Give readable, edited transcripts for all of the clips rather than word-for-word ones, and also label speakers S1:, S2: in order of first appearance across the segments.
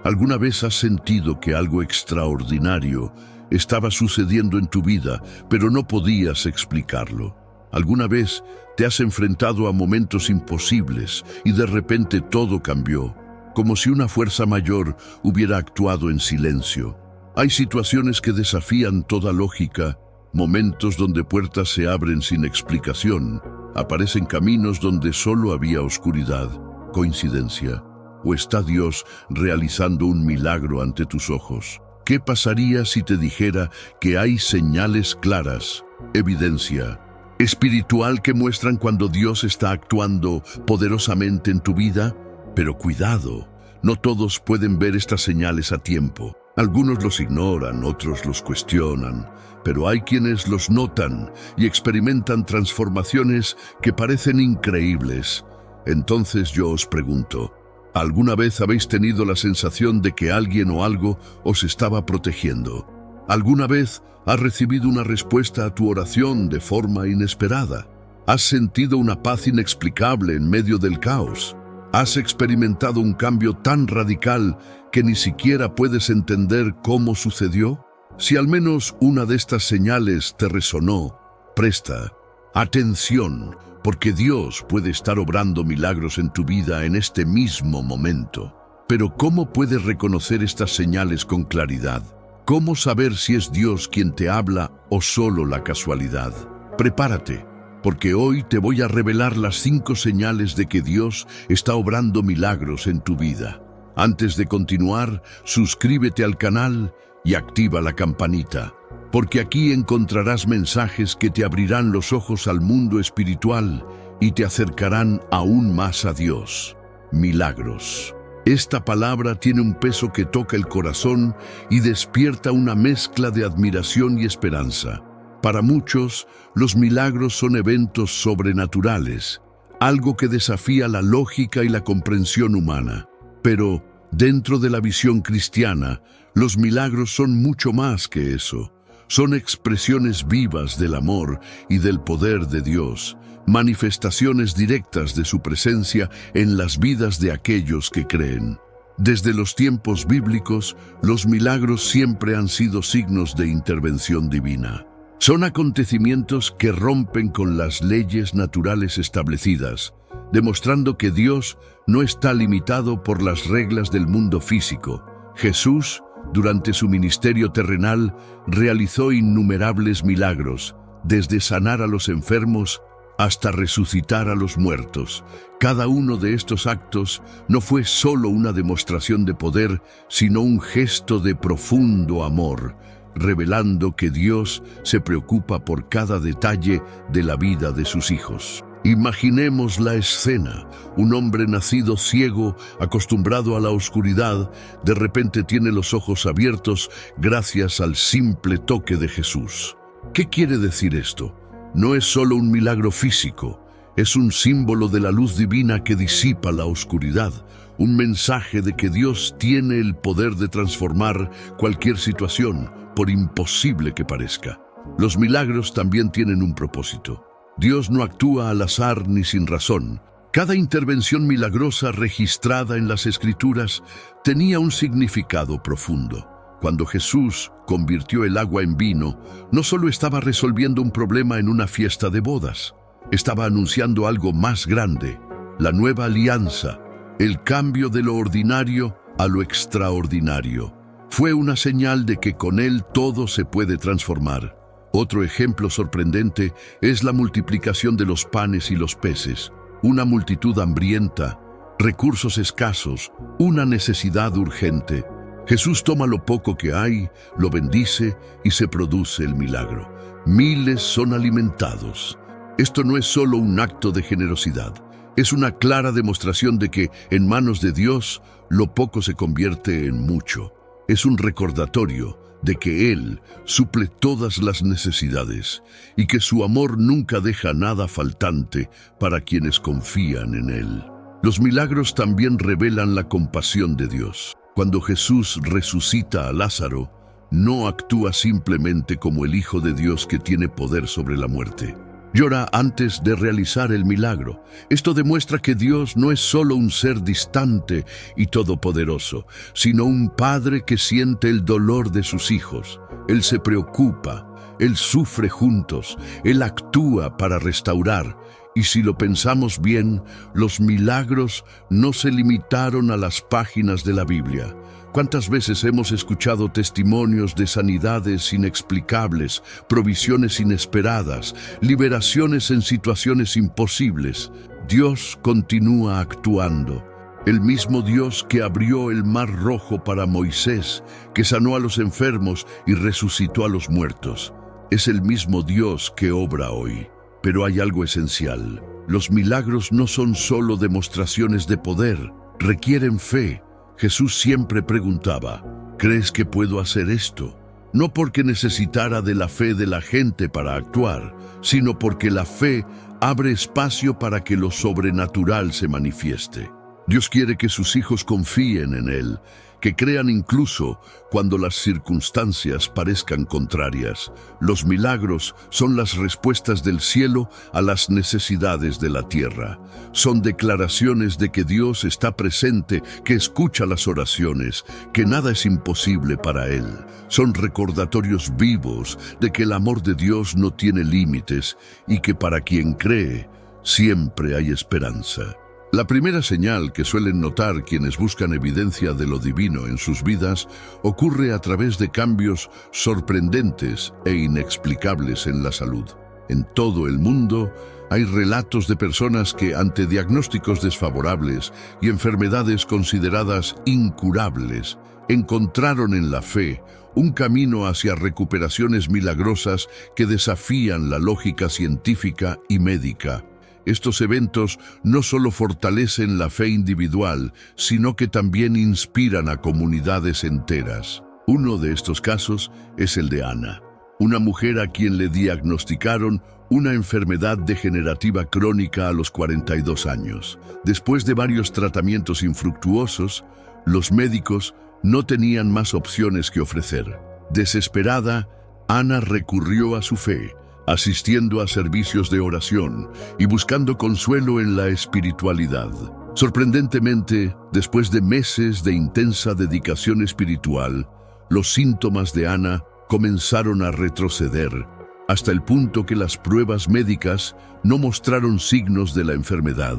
S1: ¿Alguna vez has sentido que algo extraordinario estaba sucediendo en tu vida, pero no podías explicarlo? ¿Alguna vez te has enfrentado a momentos imposibles y de repente todo cambió, como si una fuerza mayor hubiera actuado en silencio? Hay situaciones que desafían toda lógica, momentos donde puertas se abren sin explicación, aparecen caminos donde solo había oscuridad. ¿Coincidencia? ¿O está Dios realizando un milagro ante tus ojos? ¿Qué pasaría si te dijera que hay señales claras, evidencia espiritual que muestran cuando Dios está actuando poderosamente en tu vida? Pero cuidado, no todos pueden ver estas señales a tiempo. Algunos los ignoran, otros los cuestionan, pero hay quienes los notan y experimentan transformaciones que parecen increíbles. Entonces yo os pregunto, ¿alguna vez habéis tenido la sensación de que alguien o algo os estaba protegiendo? ¿Alguna vez has recibido una respuesta a tu oración de forma inesperada? ¿Has sentido una paz inexplicable en medio del caos? ¿Has experimentado un cambio tan radical que ni siquiera puedes entender cómo sucedió? Si al menos una de estas señales te resonó, presta atención, porque Dios puede estar obrando milagros en tu vida en este mismo momento. Pero ¿cómo puedes reconocer estas señales con claridad? ¿Cómo saber si es Dios quien te habla o solo la casualidad? Prepárate, porque hoy te voy a revelar las 5 señales de que Dios está obrando milagros en tu vida. Antes de continuar, suscríbete al canal y activa la campanita, porque aquí encontrarás mensajes que te abrirán los ojos al mundo espiritual y te acercarán aún más a Dios. Milagros. Esta palabra tiene un peso que toca el corazón y despierta una mezcla de admiración y esperanza. Para muchos, los milagros son eventos sobrenaturales, algo que desafía la lógica y la comprensión humana. Pero, dentro de la visión cristiana, los milagros son mucho más que eso. Son expresiones vivas del amor y del poder de Dios, manifestaciones directas de su presencia en las vidas de aquellos que creen. Desde los tiempos bíblicos, los milagros siempre han sido signos de intervención divina. Son acontecimientos que rompen con las leyes naturales establecidas, demostrando que Dios no está limitado por las reglas del mundo físico. Jesús, durante su ministerio terrenal, realizó innumerables milagros, desde sanar a los enfermos hasta resucitar a los muertos. Cada uno de estos actos no fue solo una demostración de poder, sino un gesto de profundo amor, revelando que Dios se preocupa por cada detalle de la vida de sus hijos. Imaginemos la escena. Un hombre nacido ciego, acostumbrado a la oscuridad, de repente tiene los ojos abiertos gracias al simple toque de Jesús. ¿Qué quiere decir esto? No es solo un milagro físico, es un símbolo de la luz divina que disipa la oscuridad, un mensaje de que Dios tiene el poder de transformar cualquier situación, por imposible que parezca. Los milagros también tienen un propósito. Dios no actúa al azar ni sin razón. Cada intervención milagrosa registrada en las Escrituras tenía un significado profundo. Cuando Jesús convirtió el agua en vino, no solo estaba resolviendo un problema en una fiesta de bodas, estaba anunciando algo más grande, la nueva alianza, el cambio de lo ordinario a lo extraordinario. Fue una señal de que con Él todo se puede transformar. Otro ejemplo sorprendente es la multiplicación de los panes y los peces. Una multitud hambrienta, recursos escasos, una necesidad urgente. Jesús toma lo poco que hay, lo bendice y se produce el milagro. Miles son alimentados. Esto no es solo un acto de generosidad, es una clara demostración de que en manos de Dios lo poco se convierte en mucho. Es un recordatorio de que Él suple todas las necesidades y que su amor nunca deja nada faltante para quienes confían en Él. Los milagros también revelan la compasión de Dios. Cuando Jesús resucita a Lázaro, no actúa simplemente como el Hijo de Dios que tiene poder sobre la muerte. Llora antes de realizar el milagro. Esto demuestra que Dios no es solo un ser distante y todopoderoso, sino un padre que siente el dolor de sus hijos. Él se preocupa, Él sufre juntos, Él actúa para restaurar. Y si lo pensamos bien, los milagros no se limitaron a las páginas de la Biblia. ¿Cuántas veces hemos escuchado testimonios de sanidades inexplicables, provisiones inesperadas, liberaciones en situaciones imposibles? Dios continúa actuando. El mismo Dios que abrió el Mar Rojo para Moisés, que sanó a los enfermos y resucitó a los muertos, es el mismo Dios que obra hoy. Pero hay algo esencial. Los milagros no son solo demostraciones de poder, requieren fe. Jesús siempre preguntaba, ¿crees que puedo hacer esto? No porque necesitara de la fe de la gente para actuar, sino porque la fe abre espacio para que lo sobrenatural se manifieste. Dios quiere que sus hijos confíen en Él, que crean incluso cuando las circunstancias parezcan contrarias. Los milagros son las respuestas del cielo a las necesidades de la tierra. Son declaraciones de que Dios está presente, que escucha las oraciones, que nada es imposible para Él. Son recordatorios vivos de que el amor de Dios no tiene límites y que para quien cree, siempre hay esperanza. La primera señal que suelen notar quienes buscan evidencia de lo divino en sus vidas ocurre a través de cambios sorprendentes e inexplicables en la salud. En todo el mundo hay relatos de personas que, ante diagnósticos desfavorables y enfermedades consideradas incurables, encontraron en la fe un camino hacia recuperaciones milagrosas que desafían la lógica científica y médica. Estos eventos no solo fortalecen la fe individual, sino que también inspiran a comunidades enteras. Uno de estos casos es el de Ana, una mujer a quien le diagnosticaron una enfermedad degenerativa crónica a los 42 años. Después de varios tratamientos infructuosos, los médicos no tenían más opciones que ofrecer. Desesperada, Ana recurrió a su fe, asistiendo a servicios de oración y buscando consuelo en la espiritualidad. Sorprendentemente, después de meses de intensa dedicación espiritual, los síntomas de Ana comenzaron a retroceder, hasta el punto que las pruebas médicas no mostraron signos de la enfermedad.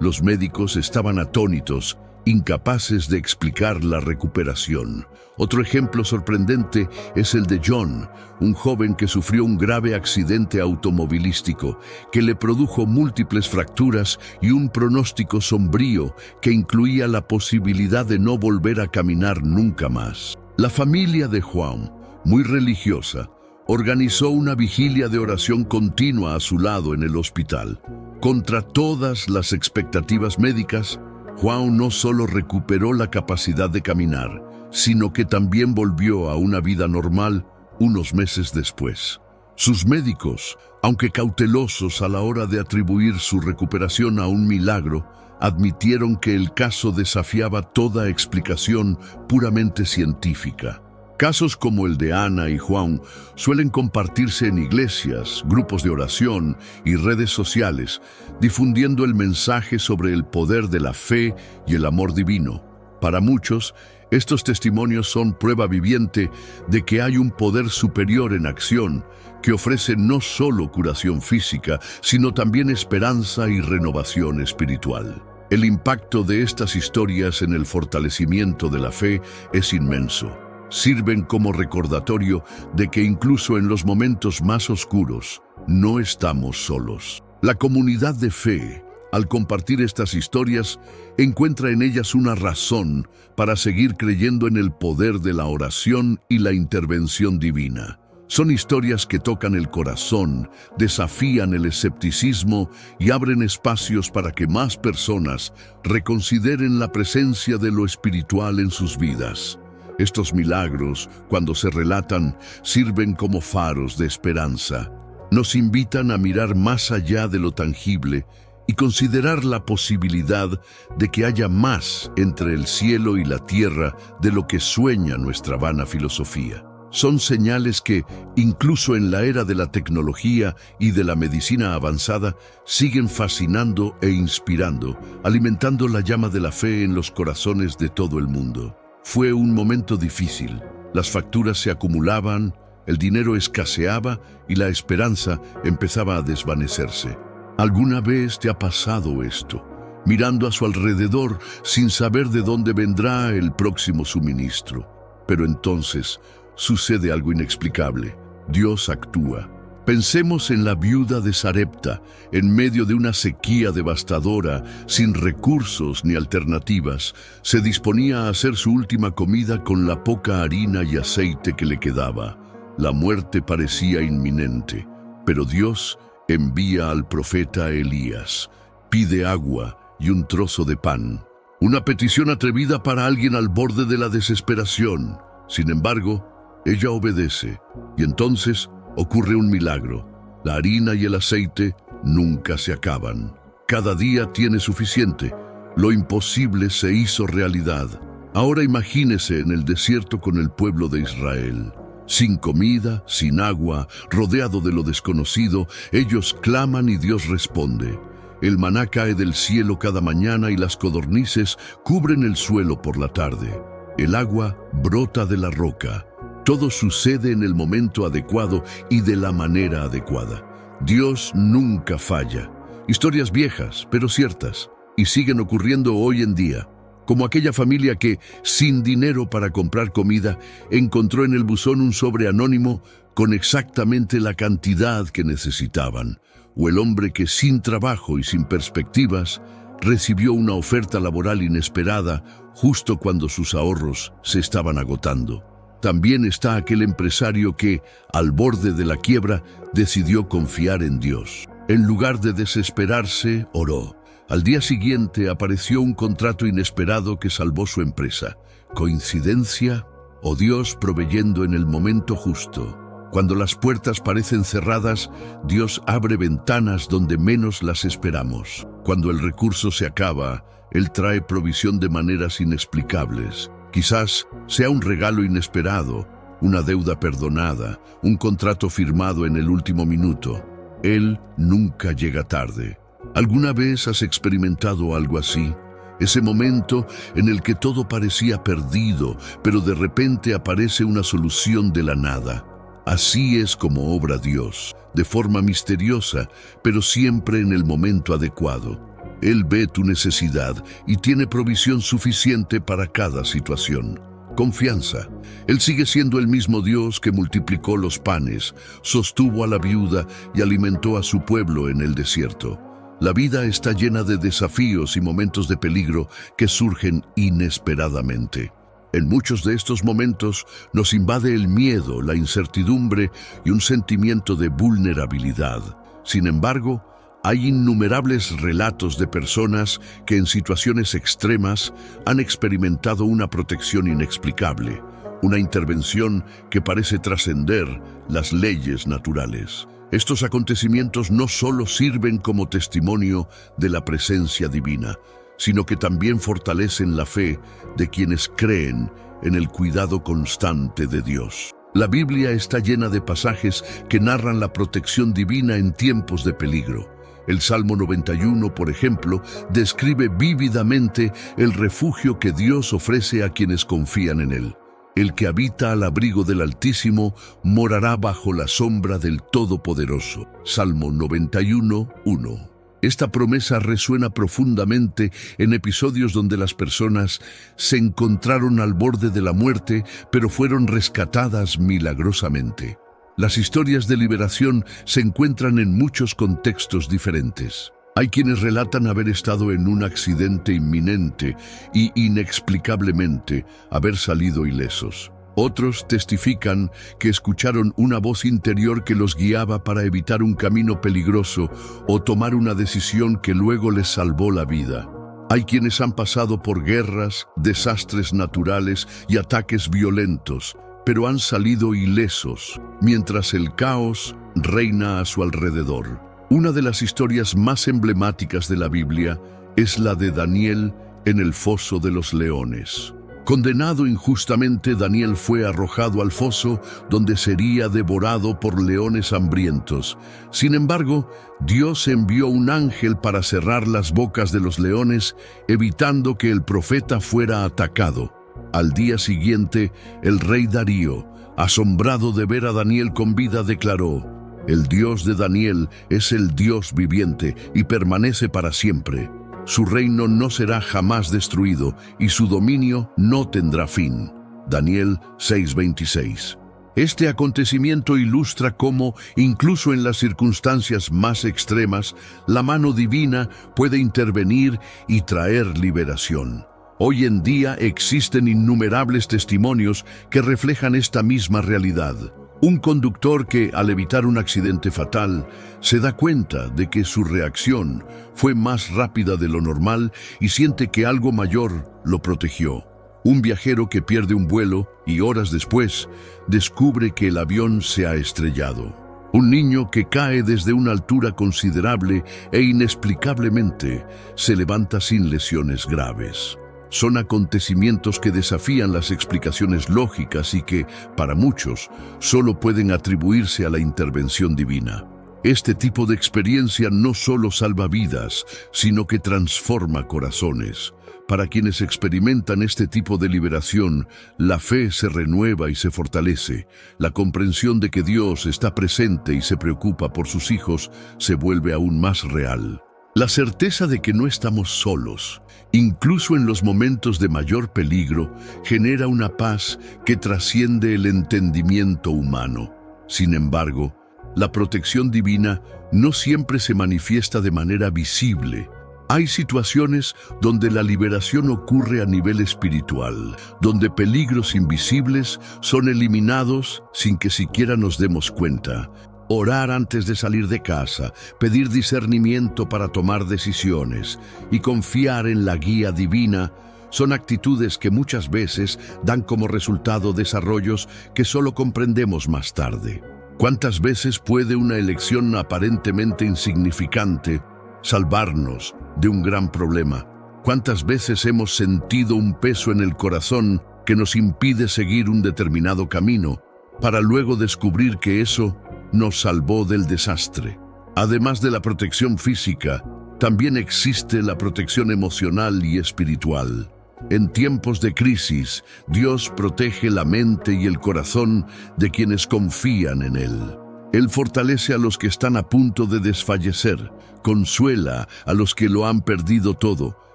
S1: Los médicos estaban atónitos, incapaces de explicar la recuperación. Otro ejemplo sorprendente es el de John, un joven que sufrió un grave accidente automovilístico que le produjo múltiples fracturas y un pronóstico sombrío que incluía la posibilidad de no volver a caminar nunca más. La familia de Juan, muy religiosa, organizó una vigilia de oración continua a su lado en el hospital. Contra todas las expectativas médicas, Juan no solo recuperó la capacidad de caminar, sino que también volvió a una vida normal unos meses después. Sus médicos, aunque cautelosos a la hora de atribuir su recuperación a un milagro, admitieron que el caso desafiaba toda explicación puramente científica. Casos como el de Ana y Juan suelen compartirse en iglesias, grupos de oración y redes sociales, difundiendo el mensaje sobre el poder de la fe y el amor divino. Para muchos, estos testimonios son prueba viviente de que hay un poder superior en acción que ofrece no solo curación física, sino también esperanza y renovación espiritual. El impacto de estas historias en el fortalecimiento de la fe es inmenso. Sirven como recordatorio de que incluso en los momentos más oscuros, no estamos solos. La comunidad de fe, al compartir estas historias, encuentra en ellas una razón para seguir creyendo en el poder de la oración y la intervención divina. Son historias que tocan el corazón, desafían el escepticismo y abren espacios para que más personas reconsideren la presencia de lo espiritual en sus vidas. Estos milagros, cuando se relatan, sirven como faros de esperanza. Nos invitan a mirar más allá de lo tangible y considerar la posibilidad de que haya más entre el cielo y la tierra de lo que sueña nuestra vana filosofía. Son señales que, incluso en la era de la tecnología y de la medicina avanzada, siguen fascinando e inspirando, alimentando la llama de la fe en los corazones de todo el mundo. Fue un momento difícil. Las facturas se acumulaban, el dinero escaseaba y la esperanza empezaba a desvanecerse. ¿Alguna vez te ha pasado esto? Mirando a su alrededor sin saber de dónde vendrá el próximo suministro. Pero entonces sucede algo inexplicable. Dios actúa. Pensemos en la viuda de Sarepta, en medio de una sequía devastadora, sin recursos ni alternativas, se disponía a hacer su última comida con la poca harina y aceite que le quedaba. La muerte parecía inminente, pero Dios envía al profeta Elías, pide agua y un trozo de pan. Una petición atrevida para alguien al borde de la desesperación. Sin embargo, ella obedece, y entonces ocurre un milagro. La harina y el aceite nunca se acaban. Cada día tiene suficiente. Lo imposible se hizo realidad. Ahora imagínese en el desierto con el pueblo de Israel. Sin comida, sin agua, rodeado de lo desconocido, ellos claman y Dios responde. El maná cae del cielo cada mañana y las codornices cubren el suelo por la tarde. El agua brota de la roca. Todo sucede en el momento adecuado y de la manera adecuada. Dios nunca falla. Historias viejas, pero ciertas, y siguen ocurriendo hoy en día. Como aquella familia que, sin dinero para comprar comida, encontró en el buzón un sobre anónimo con exactamente la cantidad que necesitaban. O el hombre que, sin trabajo y sin perspectivas, recibió una oferta laboral inesperada justo cuando sus ahorros se estaban agotando. También está aquel empresario que, al borde de la quiebra, decidió confiar en Dios. En lugar de desesperarse, oró. Al día siguiente apareció un contrato inesperado que salvó su empresa. ¿Coincidencia o Dios proveyendo en el momento justo? Cuando las puertas parecen cerradas, Dios abre ventanas donde menos las esperamos. Cuando el recurso se acaba, Él trae provisión de maneras inexplicables. Quizás sea un regalo inesperado, una deuda perdonada, un contrato firmado en el último minuto. Él nunca llega tarde. ¿Alguna vez has experimentado algo así? Ese momento en el que todo parecía perdido, pero de repente aparece una solución de la nada. Así es como obra Dios, de forma misteriosa, pero siempre en el momento adecuado. Él ve tu necesidad y tiene provisión suficiente para cada situación. Confianza. Él sigue siendo el mismo Dios que multiplicó los panes, sostuvo a la viuda y alimentó a su pueblo en el desierto. La vida está llena de desafíos y momentos de peligro que surgen inesperadamente. En muchos de estos momentos nos invade el miedo, la incertidumbre y un sentimiento de vulnerabilidad. Sin embargo, hay innumerables relatos de personas que en situaciones extremas han experimentado una protección inexplicable, una intervención que parece trascender las leyes naturales. Estos acontecimientos no solo sirven como testimonio de la presencia divina, sino que también fortalecen la fe de quienes creen en el cuidado constante de Dios. La Biblia está llena de pasajes que narran la protección divina en tiempos de peligro. El Salmo 91, por ejemplo, describe vívidamente el refugio que Dios ofrece a quienes confían en Él. El que habita al abrigo del Altísimo morará bajo la sombra del Todopoderoso. Salmo 91, 1. Esta promesa resuena profundamente en episodios donde las personas se encontraron al borde de la muerte, pero fueron rescatadas milagrosamente. Las historias de liberación se encuentran en muchos contextos diferentes. Hay quienes relatan haber estado en un accidente inminente y inexplicablemente haber salido ilesos. Otros testifican que escucharon una voz interior que los guiaba para evitar un camino peligroso o tomar una decisión que luego les salvó la vida. Hay quienes han pasado por guerras, desastres naturales y ataques violentos, pero han salido ilesos, mientras el caos reina a su alrededor. Una de las historias más emblemáticas de la Biblia es la de Daniel en el foso de los leones. Condenado injustamente, Daniel fue arrojado al foso, donde sería devorado por leones hambrientos. Sin embargo, Dios envió un ángel para cerrar las bocas de los leones, evitando que el profeta fuera atacado. Al día siguiente, el rey Darío, asombrado de ver a Daniel con vida, declaró: «El Dios de Daniel es el Dios viviente y permanece para siempre. Su reino no será jamás destruido y su dominio no tendrá fin». Daniel 6:26. Este acontecimiento ilustra cómo, incluso en las circunstancias más extremas, la mano divina puede intervenir y traer liberación. Hoy en día existen innumerables testimonios que reflejan esta misma realidad. Un conductor que, al evitar un accidente fatal, se da cuenta de que su reacción fue más rápida de lo normal y siente que algo mayor lo protegió. Un viajero que pierde un vuelo y horas después descubre que el avión se ha estrellado. Un niño que cae desde una altura considerable e inexplicablemente se levanta sin lesiones graves. Son acontecimientos que desafían las explicaciones lógicas y que, para muchos, solo pueden atribuirse a la intervención divina. Este tipo de experiencia no solo salva vidas, sino que transforma corazones. Para quienes experimentan este tipo de liberación, la fe se renueva y se fortalece. La comprensión de que Dios está presente y se preocupa por sus hijos se vuelve aún más real. La certeza de que no estamos solos, incluso en los momentos de mayor peligro, genera una paz que trasciende el entendimiento humano. Sin embargo, la protección divina no siempre se manifiesta de manera visible. Hay situaciones donde la liberación ocurre a nivel espiritual, donde peligros invisibles son eliminados sin que siquiera nos demos cuenta. Orar antes de salir de casa, pedir discernimiento para tomar decisiones y confiar en la guía divina son actitudes que muchas veces dan como resultado desarrollos que solo comprendemos más tarde. ¿Cuántas veces puede una elección aparentemente insignificante salvarnos de un gran problema? ¿Cuántas veces hemos sentido un peso en el corazón que nos impide seguir un determinado camino, para luego descubrir que eso nos salvó del desastre? Además de la protección física, también existe la protección emocional y espiritual. En tiempos de crisis, Dios protege la mente y el corazón de quienes confían en Él. Él fortalece a los que están a punto de desfallecer, consuela a los que lo han perdido todo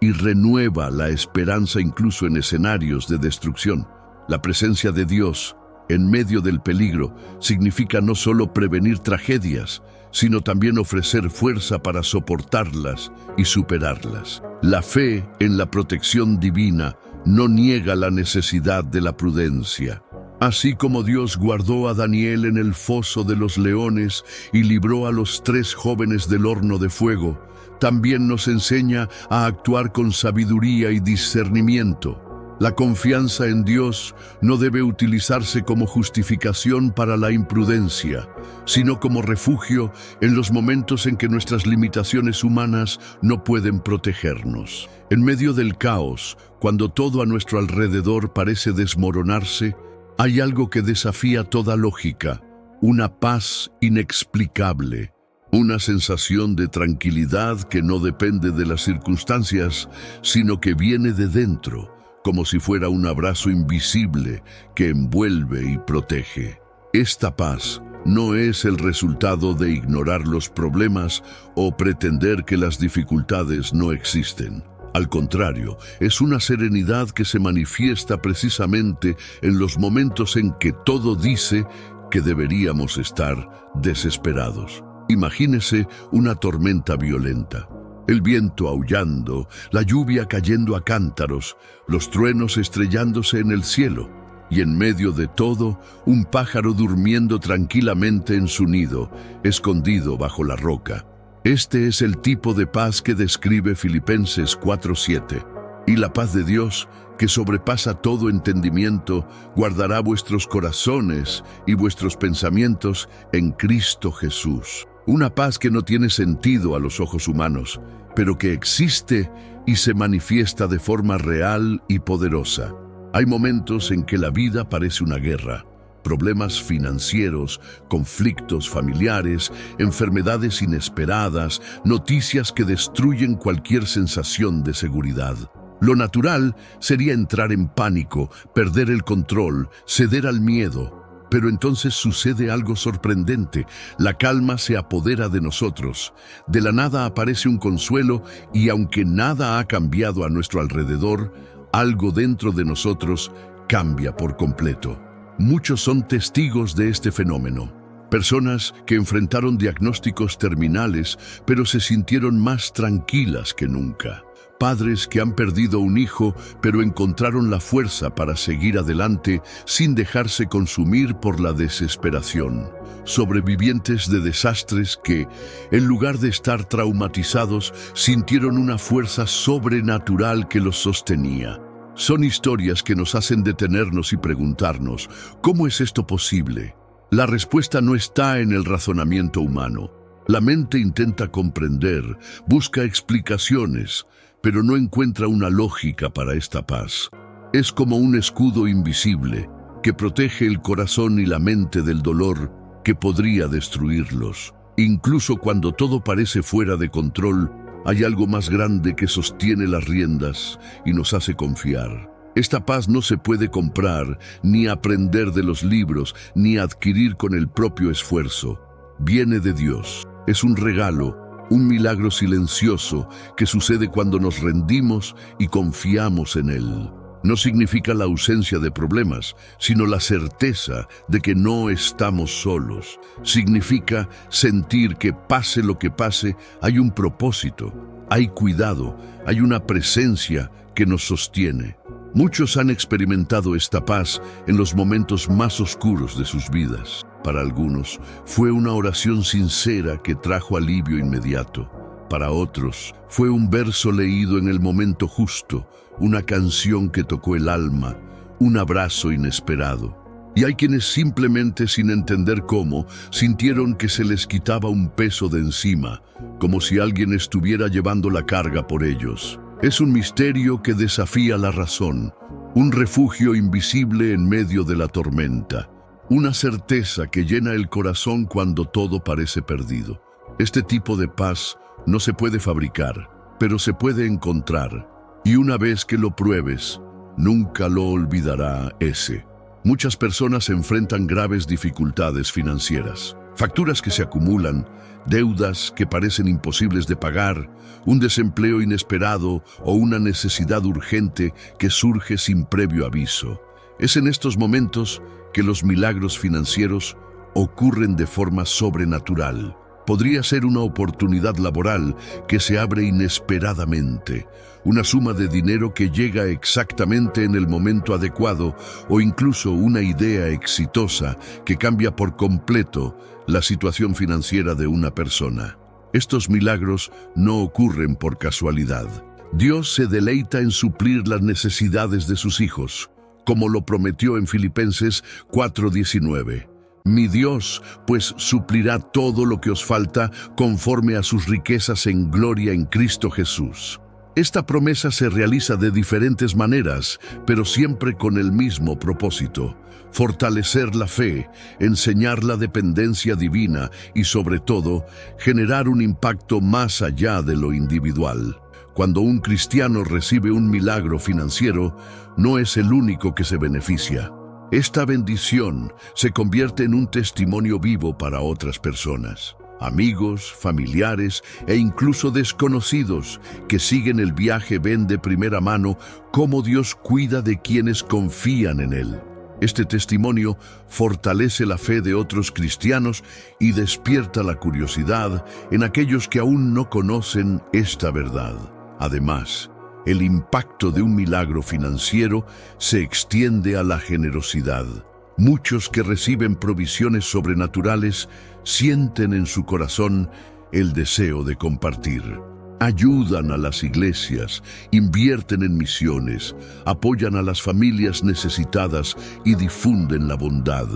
S1: y renueva la esperanza incluso en escenarios de destrucción. La presencia de Dios en medio del peligro significa no solo prevenir tragedias, sino también ofrecer fuerza para soportarlas y superarlas. La fe en la protección divina no niega la necesidad de la prudencia. Así como Dios guardó a Daniel en el foso de los leones y libró a los 3 jóvenes del horno de fuego, también nos enseña a actuar con sabiduría y discernimiento. La confianza en Dios no debe utilizarse como justificación para la imprudencia, sino como refugio en los momentos en que nuestras limitaciones humanas no pueden protegernos. En medio del caos, cuando todo a nuestro alrededor parece desmoronarse, hay algo que desafía toda lógica: una paz inexplicable, una sensación de tranquilidad que no depende de las circunstancias, sino que viene de dentro, como si fuera un abrazo invisible que envuelve y protege. Esta paz no es el resultado de ignorar los problemas o pretender que las dificultades no existen. Al contrario, es una serenidad que se manifiesta precisamente en los momentos en que todo dice que deberíamos estar desesperados. Imagínese una tormenta violenta. El viento aullando, la lluvia cayendo a cántaros, los truenos estrellándose en el cielo, y en medio de todo, un pájaro durmiendo tranquilamente en su nido, escondido bajo la roca. Este es el tipo de paz que describe Filipenses 4:7. Y la paz de Dios, que sobrepasa todo entendimiento, guardará vuestros corazones y vuestros pensamientos en Cristo Jesús. Una paz que no tiene sentido a los ojos humanos, pero que existe y se manifiesta de forma real y poderosa. Hay momentos en que la vida parece una guerra. Problemas financieros, conflictos familiares, enfermedades inesperadas, noticias que destruyen cualquier sensación de seguridad. Lo natural sería entrar en pánico, perder el control, ceder al miedo. Pero entonces sucede algo sorprendente. La calma se apodera de nosotros. De la nada aparece un consuelo y aunque nada ha cambiado a nuestro alrededor, algo dentro de nosotros cambia por completo. Muchos son testigos de este fenómeno. Personas que enfrentaron diagnósticos terminales, pero se sintieron más tranquilas que nunca. Padres que han perdido un hijo, pero encontraron la fuerza para seguir adelante sin dejarse consumir por la desesperación. Sobrevivientes de desastres que, en lugar de estar traumatizados, sintieron una fuerza sobrenatural que los sostenía. Son historias que nos hacen detenernos y preguntarnos, ¿cómo es esto posible? La respuesta no está en el razonamiento humano. La mente intenta comprender, busca explicaciones, pero no encuentra una lógica para esta paz. Es como un escudo invisible que protege el corazón y la mente del dolor que podría destruirlos. Incluso cuando todo parece fuera de control, hay algo más grande que sostiene las riendas y nos hace confiar. Esta paz no se puede comprar, ni aprender de los libros, ni adquirir con el propio esfuerzo. Viene de Dios. Es un regalo, un milagro silencioso que sucede cuando nos rendimos y confiamos en Él. No significa la ausencia de problemas, sino la certeza de que no estamos solos. Significa sentir que pase lo que pase, hay un propósito, hay cuidado, hay una presencia que nos sostiene. Muchos han experimentado esta paz en los momentos más oscuros de sus vidas. Para algunos, fue una oración sincera que trajo alivio inmediato. Para otros, fue un verso leído en el momento justo, una canción que tocó el alma, un abrazo inesperado. Y hay quienes simplemente, sin entender cómo, sintieron que se les quitaba un peso de encima, como si alguien estuviera llevando la carga por ellos. Es un misterio que desafía la razón, un refugio invisible en medio de la tormenta, una certeza que llena el corazón cuando todo parece perdido. Este tipo de paz no se puede fabricar, pero se puede encontrar. Y una vez que lo pruebes, nunca lo olvidará ese. Muchas personas enfrentan graves dificultades financieras. Facturas que se acumulan, deudas que parecen imposibles de pagar, un desempleo inesperado o una necesidad urgente que surge sin previo aviso. Es en estos momentos que los milagros financieros ocurren de forma sobrenatural. Podría ser una oportunidad laboral que se abre inesperadamente, una suma de dinero que llega exactamente en el momento adecuado o incluso una idea exitosa que cambia por completo la situación financiera de una persona. Estos milagros no ocurren por casualidad. Dios se deleita en suplir las necesidades de sus hijos, como lo prometió en Filipenses 4:19. Mi Dios, pues, suplirá todo lo que os falta conforme a sus riquezas en gloria en Cristo Jesús. Esta promesa se realiza de diferentes maneras, pero siempre con el mismo propósito: fortalecer la fe, enseñar la dependencia divina y, sobre todo, generar un impacto más allá de lo individual. Cuando un cristiano recibe un milagro financiero, no es el único que se beneficia. Esta bendición se convierte en un testimonio vivo para otras personas, amigos, familiares e incluso desconocidos que siguen el viaje. Ven de primera mano cómo Dios cuida de quienes confían en Él. Este testimonio fortalece la fe de otros cristianos y despierta la curiosidad en aquellos que aún no conocen esta verdad. Además, el impacto de un milagro financiero se extiende a la generosidad. Muchos que reciben provisiones sobrenaturales sienten en su corazón el deseo de compartir. Ayudan a las iglesias, invierten en misiones, apoyan a las familias necesitadas y difunden la bondad.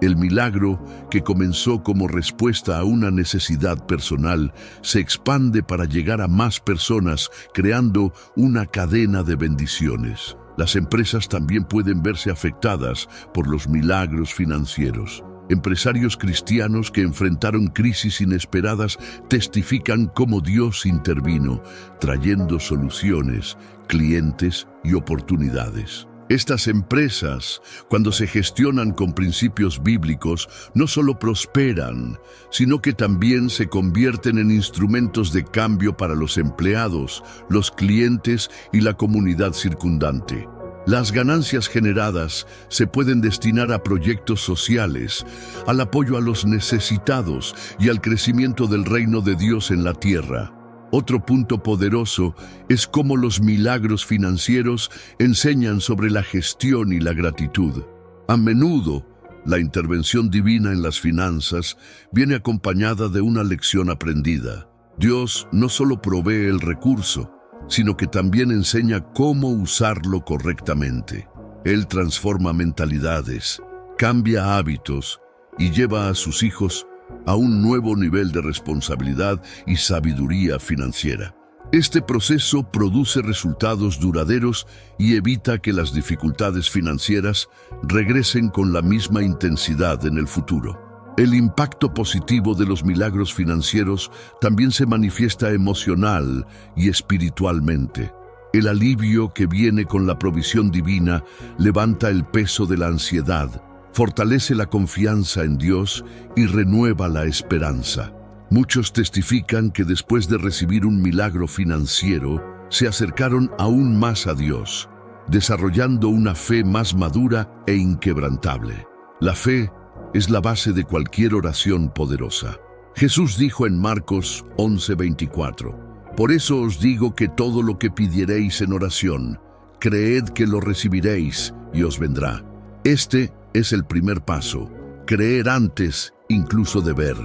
S1: El milagro, que comenzó como respuesta a una necesidad personal, se expande para llegar a más personas, creando una cadena de bendiciones. Las empresas también pueden verse afectadas por los milagros financieros. Empresarios cristianos que enfrentaron crisis inesperadas testifican cómo Dios intervino, trayendo soluciones, clientes y oportunidades. Estas empresas, cuando se gestionan con principios bíblicos, no solo prosperan, sino que también se convierten en instrumentos de cambio para los empleados, los clientes y la comunidad circundante. Las ganancias generadas se pueden destinar a proyectos sociales, al apoyo a los necesitados y al crecimiento del reino de Dios en la tierra. Otro punto poderoso es cómo los milagros financieros enseñan sobre la gestión y la gratitud. A menudo, la intervención divina en las finanzas viene acompañada de una lección aprendida. Dios no solo provee el recurso, sino que también enseña cómo usarlo correctamente. Él transforma mentalidades, cambia hábitos y lleva a sus hijos a un nuevo nivel de responsabilidad y sabiduría financiera. Este proceso produce resultados duraderos y evita que las dificultades financieras regresen con la misma intensidad en el futuro. El impacto positivo de los milagros financieros también se manifiesta emocional y espiritualmente. El alivio que viene con la provisión divina levanta el peso de la ansiedad, fortalece la confianza en Dios y renueva la esperanza. Muchos testifican que después de recibir un milagro financiero, se acercaron aún más a Dios, desarrollando una fe más madura e inquebrantable. La fe es la base de cualquier oración poderosa. Jesús dijo en Marcos 11:24, «Por eso os digo que todo lo que pidiereis en oración, creed que lo recibiréis y os vendrá». Este es el primer paso, creer antes incluso de ver.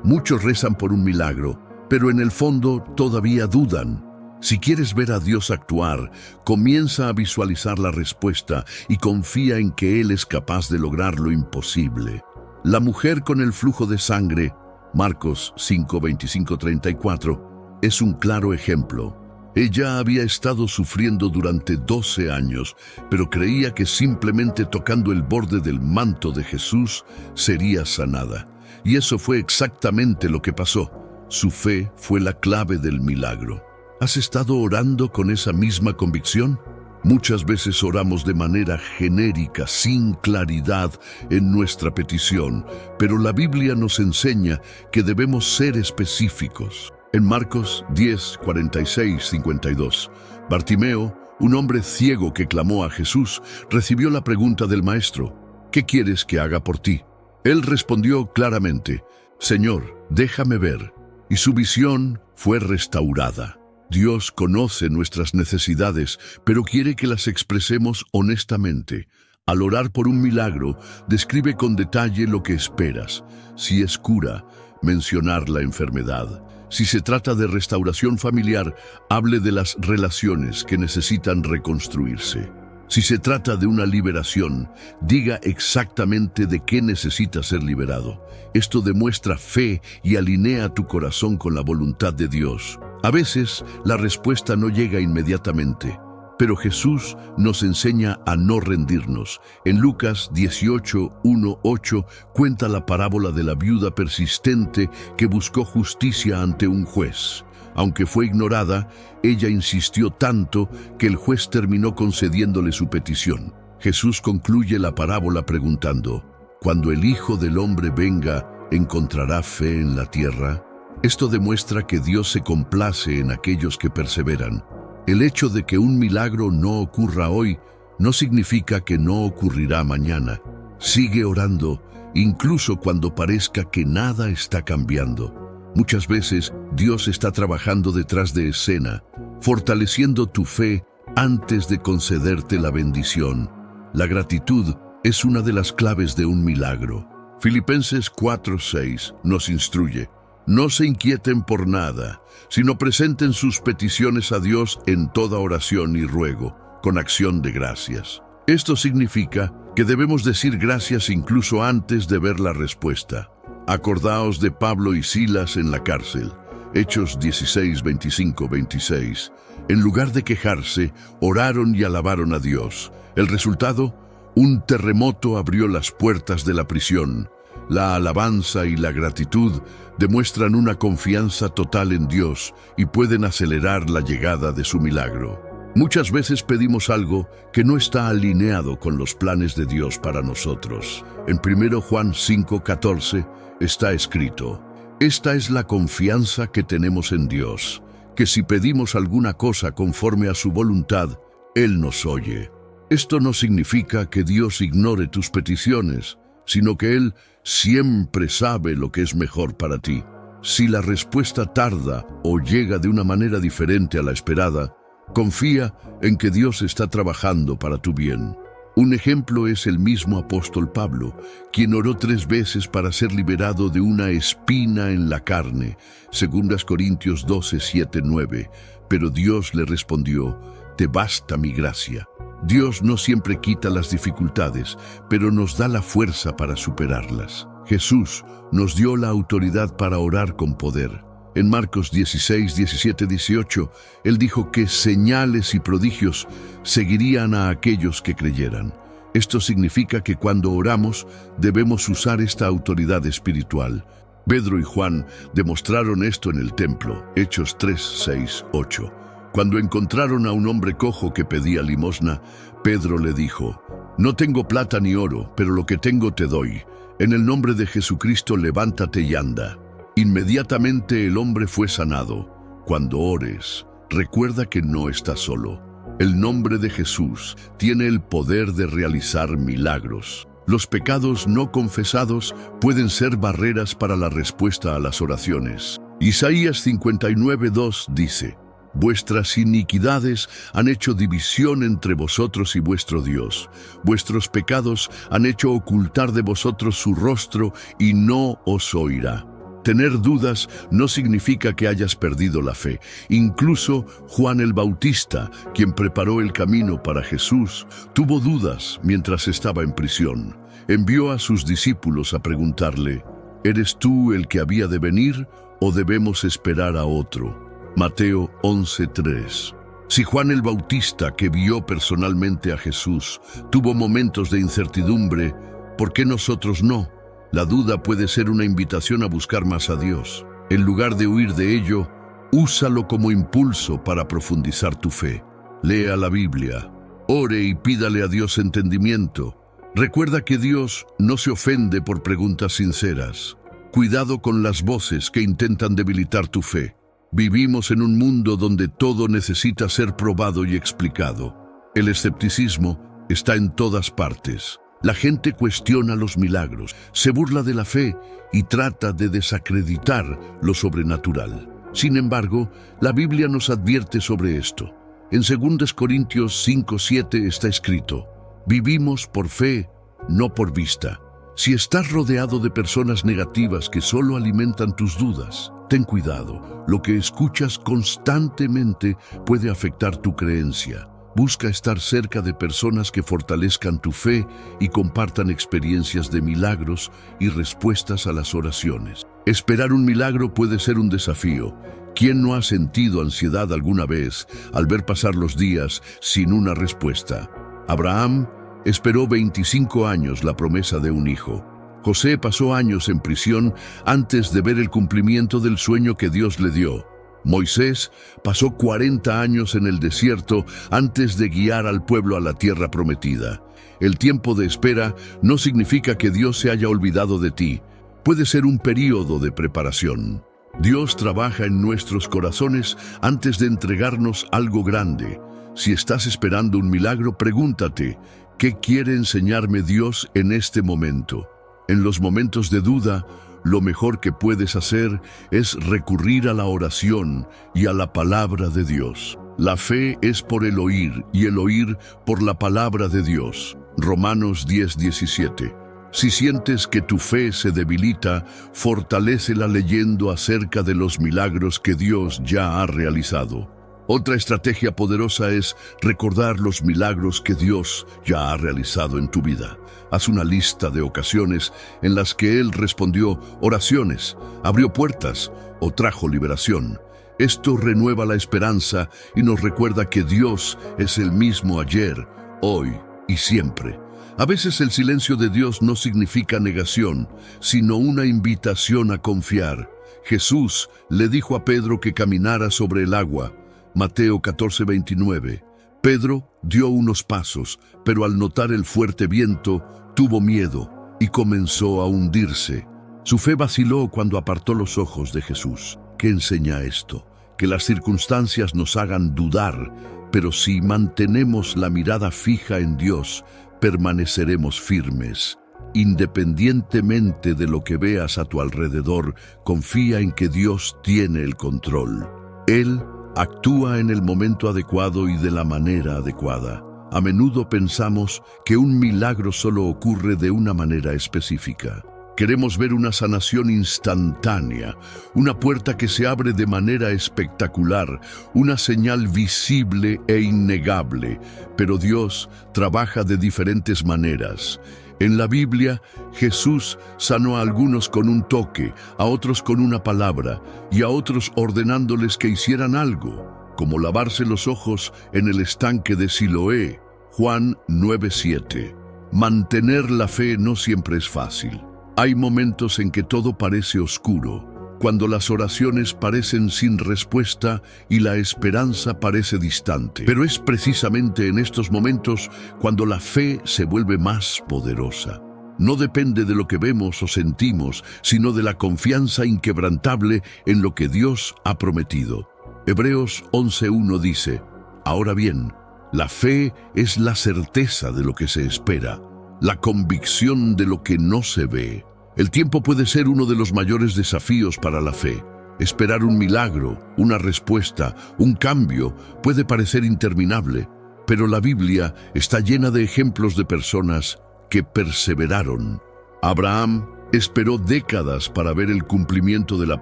S1: Muchos rezan por un milagro, pero en el fondo todavía dudan. Si quieres ver a Dios actuar, comienza a visualizar la respuesta y confía en que Él es capaz de lograr lo imposible. La mujer con el flujo de sangre, Marcos 5:25-34, es un claro ejemplo. Ella había estado sufriendo durante 12 años, pero creía que simplemente tocando el borde del manto de Jesús sería sanada. Y eso fue exactamente lo que pasó. Su fe fue la clave del milagro. ¿Has estado orando con esa misma convicción? Muchas veces oramos de manera genérica, sin claridad en nuestra petición, pero la Biblia nos enseña que debemos ser específicos. En Marcos 10:46-52, Bartimeo, un hombre ciego que clamó a Jesús, recibió la pregunta del maestro: ¿qué quieres que haga por ti? Él respondió claramente: Señor, déjame ver. Y su visión fue restaurada. Dios conoce nuestras necesidades, pero quiere que las expresemos honestamente. Al orar por un milagro, describe con detalle lo que esperas. Si es cura, mencionar la enfermedad. Si se trata de restauración familiar, hable de las relaciones que necesitan reconstruirse. Si se trata de una liberación, diga exactamente de qué necesita ser liberado. Esto demuestra fe y alinea tu corazón con la voluntad de Dios. A veces, la respuesta no llega inmediatamente, pero Jesús nos enseña a no rendirnos. En Lucas 18:1-8 cuenta la parábola de la viuda persistente que buscó justicia ante un juez. Aunque fue ignorada, ella insistió tanto que el juez terminó concediéndole su petición. Jesús concluye la parábola preguntando: «Cuando el Hijo del Hombre venga, ¿encontrará fe en la tierra?». Esto demuestra que Dios se complace en aquellos que perseveran. El hecho de que un milagro no ocurra hoy no significa que no ocurrirá mañana. Sigue orando, incluso cuando parezca que nada está cambiando. Muchas veces Dios está trabajando detrás de escena, fortaleciendo tu fe antes de concederte la bendición. La gratitud es una de las claves de un milagro. Filipenses 4:6 nos instruye: «No se inquieten por nada, sino presenten sus peticiones a Dios en toda oración y ruego, con acción de gracias». Esto significa que debemos decir gracias incluso antes de ver la respuesta. Acordaos de Pablo y Silas en la cárcel. Hechos 16:25-26. En lugar de quejarse, oraron y alabaron a Dios. El resultado, un terremoto abrió las puertas de la prisión. La alabanza y la gratitud demuestran una confianza total en Dios y pueden acelerar la llegada de su milagro. Muchas veces pedimos algo que no está alineado con los planes de Dios para nosotros. En 1 Juan 5:14 está escrito: esta es la confianza que tenemos en Dios, que si pedimos alguna cosa conforme a su voluntad, Él nos oye. Esto no significa que Dios ignore tus peticiones, sino que Él siempre sabe lo que es mejor para ti. Si la respuesta tarda o llega de una manera diferente a la esperada, confía en que Dios está trabajando para tu bien. Un ejemplo es el mismo apóstol Pablo, quien oró 3 veces para ser liberado de una espina en la carne, 2 Corintios 12, 7, 9. Pero Dios le respondió: te basta mi gracia. Dios no siempre quita las dificultades, pero nos da la fuerza para superarlas. Jesús nos dio la autoridad para orar con poder. En Marcos 16, 17, 18, Él dijo que señales y prodigios seguirían a aquellos que creyeran. Esto significa que cuando oramos debemos usar esta autoridad espiritual. Pedro y Juan demostraron esto en el templo, Hechos 3, 6, 8. Cuando encontraron a un hombre cojo que pedía limosna, Pedro le dijo: no tengo plata ni oro, pero lo que tengo te doy. En el nombre de Jesucristo, levántate y anda. Inmediatamente el hombre fue sanado. Cuando ores, recuerda que no estás solo. El nombre de Jesús tiene el poder de realizar milagros. Los pecados no confesados pueden ser barreras para la respuesta a las oraciones. Isaías 59:2 dice: vuestras iniquidades han hecho división entre vosotros y vuestro Dios. Vuestros pecados han hecho ocultar de vosotros su rostro y no os oirá. Tener dudas no significa que hayas perdido la fe. Incluso Juan el Bautista, quien preparó el camino para Jesús, tuvo dudas mientras estaba en prisión. Envió a sus discípulos a preguntarle: ¿eres tú el que había de venir o debemos esperar a otro? Mateo 11:3. Si Juan el Bautista, que vio personalmente a Jesús, tuvo momentos de incertidumbre, ¿por qué nosotros no? La duda puede ser una invitación a buscar más a Dios. En lugar de huir de ello, úsalo como impulso para profundizar tu fe. Lea la Biblia, ore y pídale a Dios entendimiento. Recuerda que Dios no se ofende por preguntas sinceras. Cuidado con las voces que intentan debilitar tu fe. Vivimos en un mundo donde todo necesita ser probado y explicado. El escepticismo está en todas partes. La gente cuestiona los milagros, se burla de la fe y trata de desacreditar lo sobrenatural. Sin embargo, la Biblia nos advierte sobre esto. En 2 Corintios 5:7 está escrito: vivimos por fe, no por vista. Si estás rodeado de personas negativas que solo alimentan tus dudas, ten cuidado. Lo que escuchas constantemente puede afectar tu creencia. Busca estar cerca de personas que fortalezcan tu fe y compartan experiencias de milagros y respuestas a las oraciones. Esperar un milagro puede ser un desafío. ¿Quién no ha sentido ansiedad alguna vez al ver pasar los días sin una respuesta? Abraham esperó 25 años la promesa de un hijo. José pasó años en prisión antes de ver el cumplimiento del sueño que Dios le dio. Moisés pasó 40 años en el desierto antes de guiar al pueblo a la tierra prometida. El tiempo de espera no significa que Dios se haya olvidado de ti. Puede ser un período de preparación. Dios trabaja en nuestros corazones antes de entregarnos algo grande. Si estás esperando un milagro, pregúntate: ¿qué quiere enseñarme Dios en este momento? En los momentos de duda, lo mejor que puedes hacer es recurrir a la oración y a la palabra de Dios. La fe es por el oír y el oír por la palabra de Dios. Romanos 10:17. Si sientes que tu fe se debilita, fortalécela leyendo acerca de los milagros que Dios ya ha realizado. Otra estrategia poderosa es recordar los milagros que Dios ya ha realizado en tu vida. Haz una lista de ocasiones en las que Él respondió oraciones, abrió puertas o trajo liberación. Esto renueva la esperanza y nos recuerda que Dios es el mismo ayer, hoy y siempre. A veces el silencio de Dios no significa negación, sino una invitación a confiar. Jesús le dijo a Pedro que caminara sobre el agua. Mateo 14:29. Pedro dio unos pasos, pero al notar el fuerte viento, tuvo miedo y comenzó a hundirse. Su fe vaciló cuando apartó los ojos de Jesús. ¿Qué enseña esto? Que las circunstancias nos hagan dudar, pero si mantenemos la mirada fija en Dios, permaneceremos firmes. Independientemente de lo que veas a tu alrededor, confía en que Dios tiene el control. Él actúa en el momento adecuado y de la manera adecuada. A menudo pensamos que un milagro solo ocurre de una manera específica. Queremos ver una sanación instantánea, una puerta que se abre de manera espectacular, una señal visible e innegable, pero Dios trabaja de diferentes maneras. En la Biblia, Jesús sanó a algunos con un toque, a otros con una palabra y a otros ordenándoles que hicieran algo, como lavarse los ojos en el estanque de Siloé. Juan 9:7. Mantener la fe no siempre es fácil. Hay momentos en que todo parece oscuro, cuando las oraciones parecen sin respuesta y la esperanza parece distante. Pero es precisamente en estos momentos cuando la fe se vuelve más poderosa. No depende de lo que vemos o sentimos, sino de la confianza inquebrantable en lo que Dios ha prometido. Hebreos 11:1 dice: Ahora bien, la fe es la certeza de lo que se espera, la convicción de lo que no se ve. El tiempo puede ser uno de los mayores desafíos para la fe. Esperar un milagro, una respuesta, un cambio puede parecer interminable, pero la Biblia está llena de ejemplos de personas que perseveraron. Abraham esperó décadas para ver el cumplimiento de la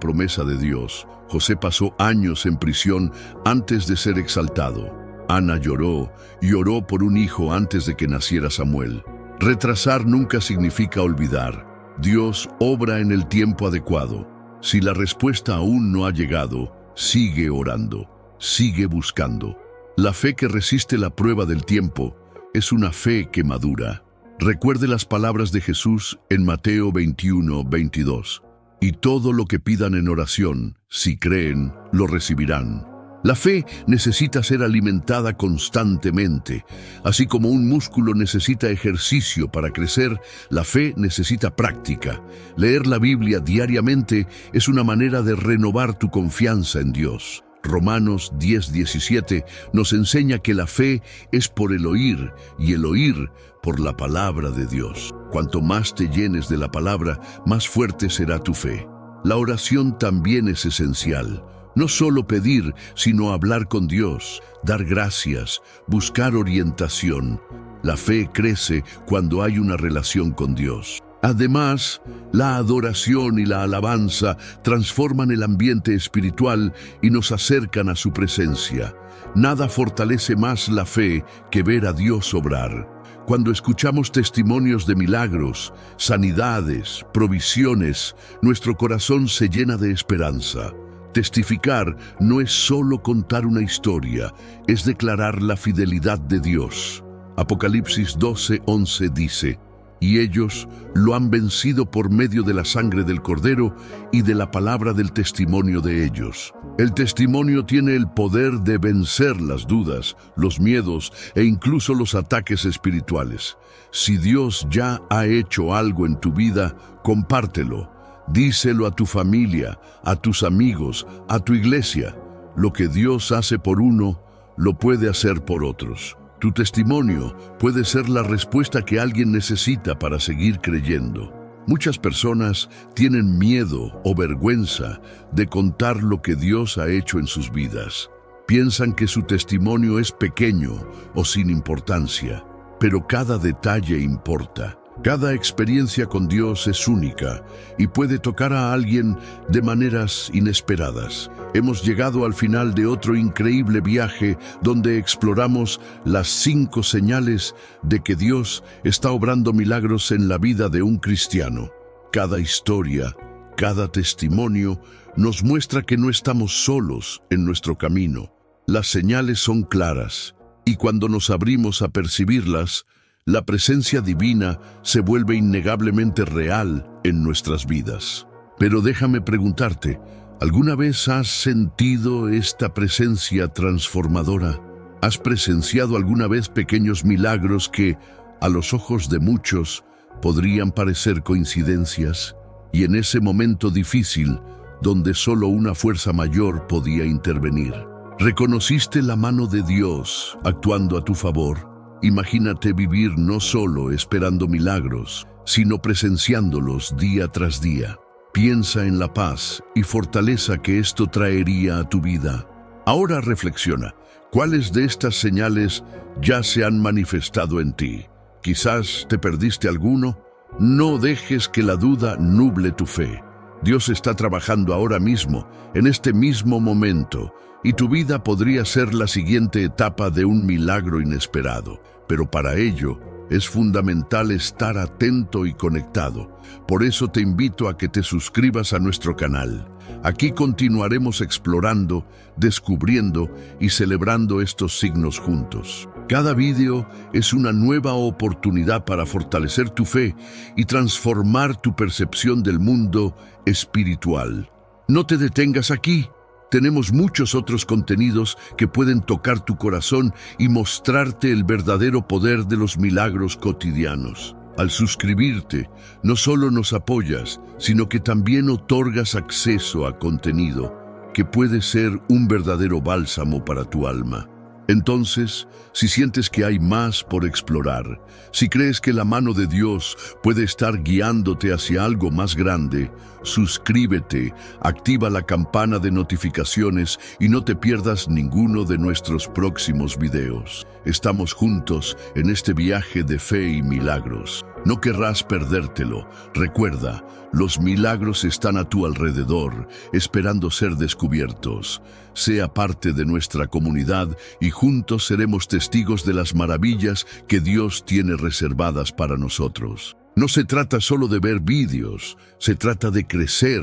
S1: promesa de Dios. José pasó años en prisión antes de ser exaltado. Ana lloró y oró por un hijo antes de que naciera Samuel. Retrasar nunca significa olvidar. Dios obra en el tiempo adecuado. Si la respuesta aún no ha llegado, sigue orando, sigue buscando. La fe que resiste la prueba del tiempo es una fe que madura. Recuerde las palabras de Jesús en Mateo 21:22. Y todo lo que pidan en oración, si creen, lo recibirán. La fe necesita ser alimentada constantemente. Así como un músculo necesita ejercicio para crecer, la fe necesita práctica. Leer la Biblia diariamente es una manera de renovar tu confianza en Dios. Romanos 10:17 nos enseña que la fe es por el oír y el oír por la palabra de Dios. Cuanto más te llenes de la palabra, más fuerte será tu fe. La oración también es esencial. No solo pedir, sino hablar con Dios, dar gracias, buscar orientación. La fe crece cuando hay una relación con Dios. Además, la adoración y la alabanza transforman el ambiente espiritual y nos acercan a su presencia. Nada fortalece más la fe que ver a Dios obrar. Cuando escuchamos testimonios de milagros, sanidades, provisiones, nuestro corazón se llena de esperanza. Testificar no es solo contar una historia, es declarar la fidelidad de Dios. Apocalipsis 12:11 dice: Y ellos lo han vencido por medio de la sangre del Cordero y de la palabra del testimonio de ellos. El testimonio tiene el poder de vencer las dudas, los miedos e incluso los ataques espirituales. Si Dios ya ha hecho algo en tu vida, compártelo. Díselo a tu familia, a tus amigos, a tu iglesia. Lo que Dios hace por uno, lo puede hacer por otros. Tu testimonio puede ser la respuesta que alguien necesita para seguir creyendo. Muchas personas tienen miedo o vergüenza de contar lo que Dios ha hecho en sus vidas. Piensan que su testimonio es pequeño o sin importancia, pero cada detalle importa. Cada experiencia con Dios es única y puede tocar a alguien de maneras inesperadas. Hemos llegado al final de otro increíble viaje donde exploramos las 5 señales de que Dios está obrando milagros en la vida de un cristiano. Cada historia, Cada testimonio nos muestra que no estamos solos en nuestro camino. Las señales son claras, y cuando nos abrimos a percibirlas, la presencia divina se vuelve innegablemente real en nuestras vidas. Pero déjame preguntarte, ¿alguna vez has sentido esta presencia transformadora? ¿Has presenciado alguna vez pequeños milagros que, a los ojos de muchos, podrían parecer coincidencias? Y en ese momento difícil, donde solo una fuerza mayor podía intervenir, ¿reconociste la mano de Dios actuando a tu favor? Imagínate vivir no solo esperando milagros, sino presenciándolos día tras día. Piensa en la paz y fortaleza que esto traería a tu vida. Ahora reflexiona, ¿cuáles de estas señales ya se han manifestado en ti? Quizás te perdiste alguno. No dejes que la duda nuble tu fe. Dios está trabajando ahora mismo, en este mismo momento, y tu vida podría ser la siguiente etapa de un milagro inesperado. Pero para ello es fundamental estar atento y conectado. Por eso te invito a que te suscribas a nuestro canal. Aquí continuaremos explorando, descubriendo y celebrando estos signos juntos. Cada vídeo es una nueva oportunidad para fortalecer tu fe y transformar tu percepción del mundo espiritual. No te detengas aquí. Tenemos muchos otros contenidos que pueden tocar tu corazón y mostrarte el verdadero poder de los milagros cotidianos. Al suscribirte, no solo nos apoyas, sino que también otorgas acceso a contenido que puede ser un verdadero bálsamo para tu alma. Entonces, si sientes que hay más por explorar, si crees que la mano de Dios puede estar guiándote hacia algo más grande, suscríbete, activa la campana de notificaciones y no te pierdas ninguno de nuestros próximos videos. Estamos juntos en este viaje de fe y milagros. No querrás perdértelo. Recuerda, los milagros están a tu alrededor, esperando ser descubiertos. Sea parte de nuestra comunidad y juntos seremos testigos de las maravillas que Dios tiene reservadas para nosotros. No se trata solo de ver vídeos, se trata de crecer,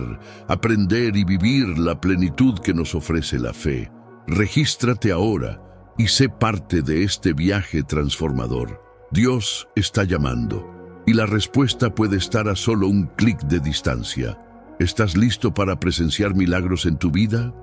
S1: aprender y vivir la plenitud que nos ofrece la fe. Regístrate ahora y sé parte de este viaje transformador. Dios está llamando. Y la respuesta puede estar a solo un clic de distancia. ¿Estás listo para presenciar milagros en tu vida?